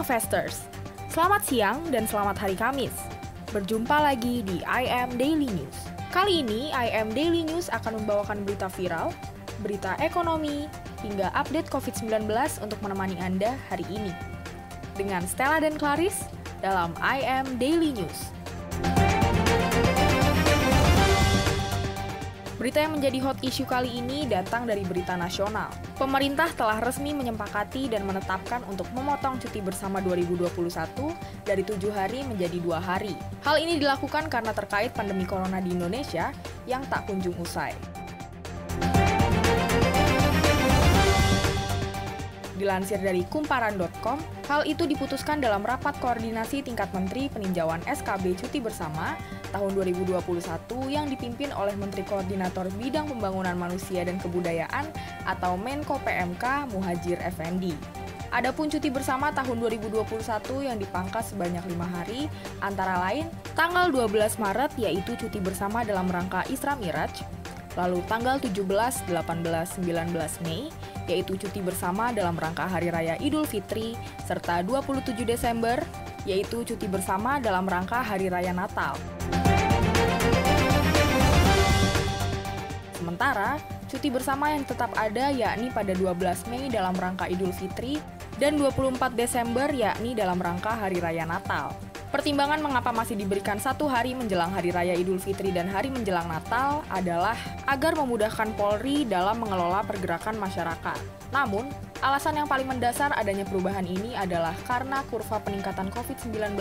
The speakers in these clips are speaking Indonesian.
Festers. Selamat siang dan selamat hari Kamis. Berjumpa lagi di IM Daily News. Kali ini IM Daily News akan membawakan berita viral, berita ekonomi, hingga update COVID-19 untuk menemani Anda hari ini. Dengan Stella dan Clarice dalam IM Daily News. Berita yang menjadi hot issue kali ini datang dari berita nasional. Pemerintah telah resmi menyepakati dan menetapkan untuk memotong cuti bersama 2021 dari 7 hari menjadi 2 hari. Hal ini dilakukan karena terkait pandemi corona di Indonesia yang tak kunjung usai. Dilansir dari kumparan.com, hal itu diputuskan dalam rapat koordinasi tingkat menteri peninjauan SKB cuti bersama tahun 2021 yang dipimpin oleh Menteri Koordinator Bidang Pembangunan Manusia dan Kebudayaan atau Menko PMK Muhadjir Effendi. Adapun cuti bersama tahun 2021 yang dipangkas sebanyak 5 hari, antara lain tanggal 12 Maret yaitu cuti bersama dalam rangka Isra Miraj, lalu tanggal 17, 18, 19 Mei, yaitu cuti bersama dalam rangka Hari Raya Idul Fitri, serta 27 Desember, yaitu cuti bersama dalam rangka Hari Raya Natal. Sementara, cuti bersama yang tetap ada yakni pada 12 Mei dalam rangka Idul Fitri dan 24 Desember yakni dalam rangka Hari Raya Natal. Pertimbangan mengapa masih diberikan 1 hari menjelang Hari Raya Idul Fitri dan hari menjelang Natal adalah agar memudahkan Polri dalam mengelola pergerakan masyarakat. Namun, alasan yang paling mendasar adanya perubahan ini adalah karena kurva peningkatan COVID-19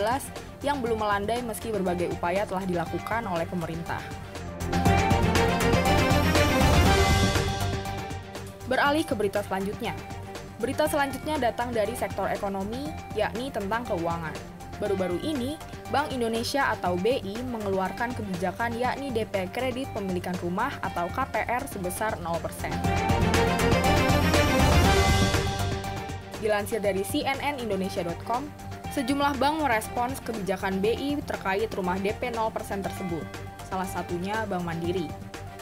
yang belum melandai meski berbagai upaya telah dilakukan oleh pemerintah. Beralih ke berita selanjutnya. Berita selanjutnya datang dari sektor ekonomi, yakni tentang keuangan. Baru-baru ini, Bank Indonesia atau BI mengeluarkan kebijakan yakni DP Kredit Pemilikan Rumah atau KPR sebesar 0%. Dilansir dari cnnindonesia.com, sejumlah bank merespons kebijakan BI terkait rumah DP 0% tersebut, salah satunya Bank Mandiri.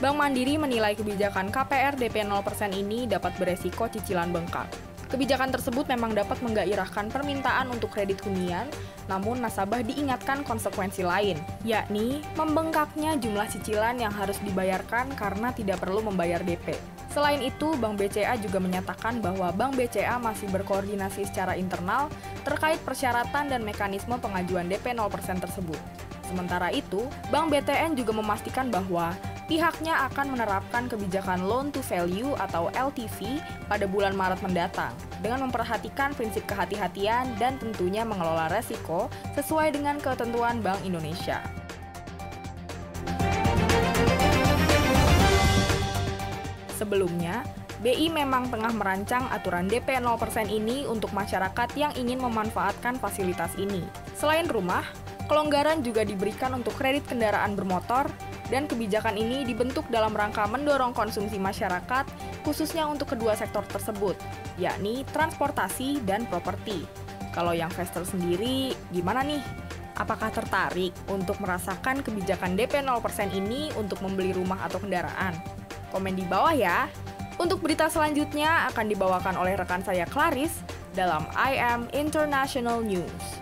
Bank Mandiri menilai kebijakan KPR DP 0% ini dapat beresiko cicilan bengkak. Kebijakan tersebut memang dapat menggairahkan permintaan untuk kredit hunian, namun nasabah diingatkan konsekuensi lain, yakni membengkaknya jumlah cicilan yang harus dibayarkan karena tidak perlu membayar DP. Selain itu, Bank BCA juga menyatakan bahwa Bank BCA masih berkoordinasi secara internal terkait persyaratan dan mekanisme pengajuan DP 0% tersebut. Sementara itu, Bank BTN juga memastikan bahwa pihaknya akan menerapkan kebijakan loan to value atau LTV pada bulan Maret mendatang dengan memperhatikan prinsip kehati-hatian dan tentunya mengelola resiko sesuai dengan ketentuan Bank Indonesia. Sebelumnya, BI memang tengah merancang aturan DP 0% ini untuk masyarakat yang ingin memanfaatkan fasilitas ini. Selain rumah, kelonggaran juga diberikan untuk kredit kendaraan bermotor, dan kebijakan ini dibentuk dalam rangka mendorong konsumsi masyarakat, khususnya untuk kedua sektor tersebut, yakni transportasi dan properti. Kalau yang Fester sendiri, gimana nih? Apakah tertarik untuk merasakan kebijakan DP 0% ini untuk membeli rumah atau kendaraan? Komen di bawah ya. Untuk berita selanjutnya akan dibawakan oleh rekan saya Clarice dalam IM International News.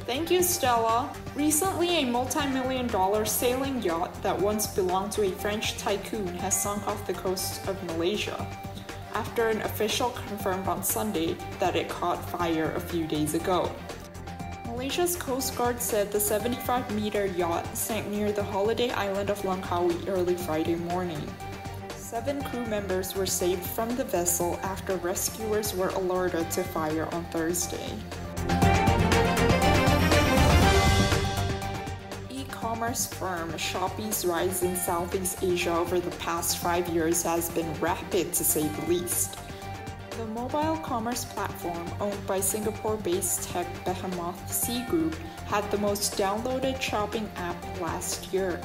Thank you, Stella. Recently, a multi-million-dollar sailing yacht that once belonged to a French tycoon has sunk off the coast of Malaysia, after an official confirmed on Sunday that it caught fire a few days ago. Malaysia's Coast Guard said the 75-meter yacht sank near the holiday island of Langkawi early Friday morning. 7 crew members were saved from the vessel after rescuers were alerted to fire on Thursday. E-commerce firm Shopee's rise in Southeast Asia over the past 5 years has been rapid, to say the least. The mobile commerce platform, owned by Singapore-based tech behemoth Sea Group, had the most downloaded shopping app last year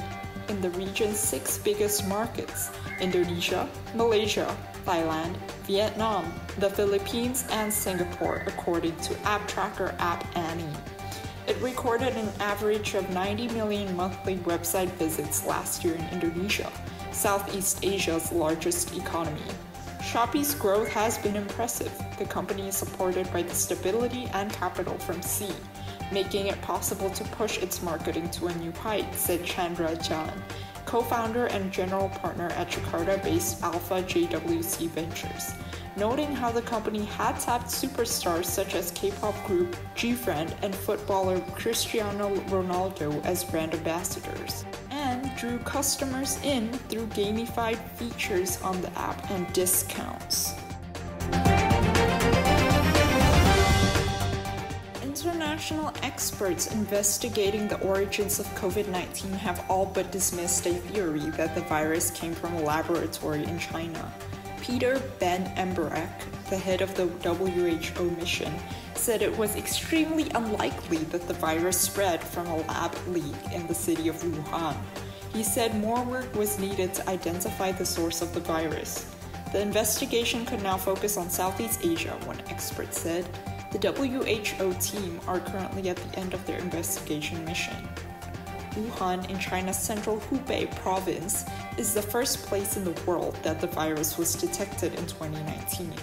in the region's 6 biggest markets: Indonesia, Malaysia, Thailand, Vietnam, the Philippines, and Singapore, according to app tracker App Annie. It recorded an average of 90 million monthly website visits last year in Indonesia, Southeast Asia's largest economy. Shopee's growth has been impressive. The company is supported by the stability and capital from Sea, making it possible to push its marketing to a new height, said Chandra Jan, co-founder and general partner at Jakarta-based Alpha JWC Ventures, noting how the company had tapped superstars such as K-pop group G-Friend and footballer Cristiano Ronaldo as brand ambassadors, and drew customers in through gamified features on the app and discounts. International experts investigating the origins of COVID-19 have all but dismissed a theory that the virus came from a laboratory in China. Peter Ben Embereck, the head of the WHO mission, said it was extremely unlikely that the virus spread from a lab leak in the city of Wuhan. He said more work was needed to identify the source of the virus. The investigation could now focus on Southeast Asia, one expert said. The WHO team are currently at the end of their investigation mission. Wuhan, in China's central Hubei province, is the first place in the world that the virus was detected in 2019.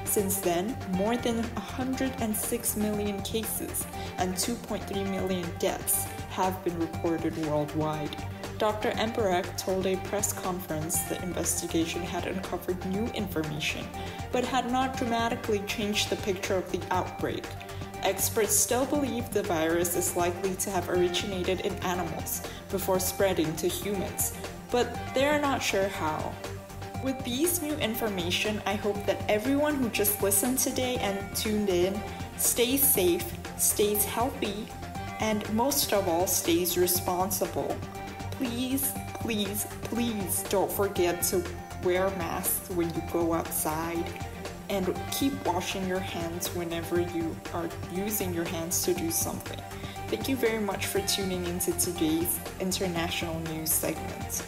Since then, more than 106 million cases and 2.3 million deaths have been reported worldwide. Dr. Embereck told a press conference the investigation had uncovered new information, but had not dramatically changed the picture of the outbreak. Experts still believe the virus is likely to have originated in animals before spreading to humans, but they're not sure how. With these new information, I hope that everyone who just listened today and tuned in stays safe, stays healthy, and most of all, stays responsible. Please, please, please don't forget to wear masks when you go outside, and keep washing your hands whenever you are using your hands to do something. Thank you very much for tuning into today's international news segment.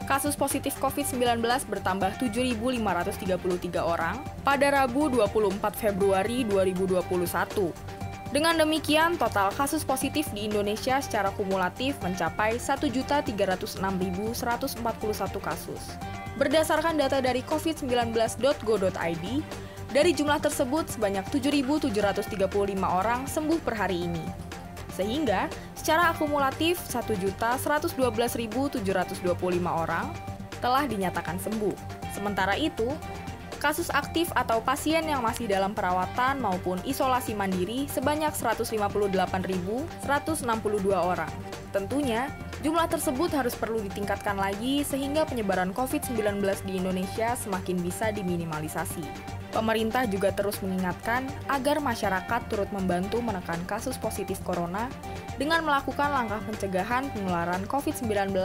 Kasus positif COVID-19 bertambah 7.533 orang pada Rabu 24 Februari 2021. Dengan demikian, total kasus positif di Indonesia secara kumulatif mencapai 1.306.141 kasus. Berdasarkan data dari covid19.go.id, dari jumlah tersebut sebanyak 7.735 orang sembuh per hari ini. Sehingga, secara akumulatif 1.112.725 orang telah dinyatakan sembuh. Sementara itu, kasus aktif atau pasien yang masih dalam perawatan maupun isolasi mandiri sebanyak 158.162 orang. Tentunya, jumlah tersebut harus perlu ditingkatkan lagi sehingga penyebaran COVID-19 di Indonesia semakin bisa diminimalisasi. Pemerintah juga terus mengingatkan agar masyarakat turut membantu menekan kasus positif corona dengan melakukan langkah pencegahan penularan COVID-19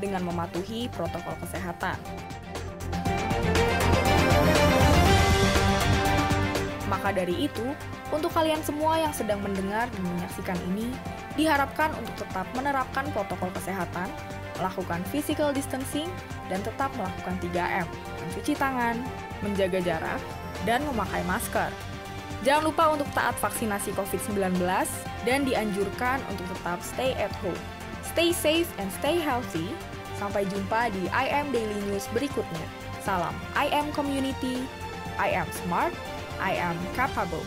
dengan mematuhi protokol kesehatan. Maka dari itu, untuk kalian semua yang sedang mendengar dan menyaksikan ini, diharapkan untuk tetap menerapkan protokol kesehatan, melakukan physical distancing, dan tetap melakukan 3M, mencuci tangan, menjaga jarak, dan memakai masker. Jangan lupa untuk taat vaksinasi COVID-19 dan dianjurkan untuk tetap stay at home. Stay safe and stay healthy. Sampai jumpa di IM Daily News berikutnya. Salam IM Community, I am smart, I am capable.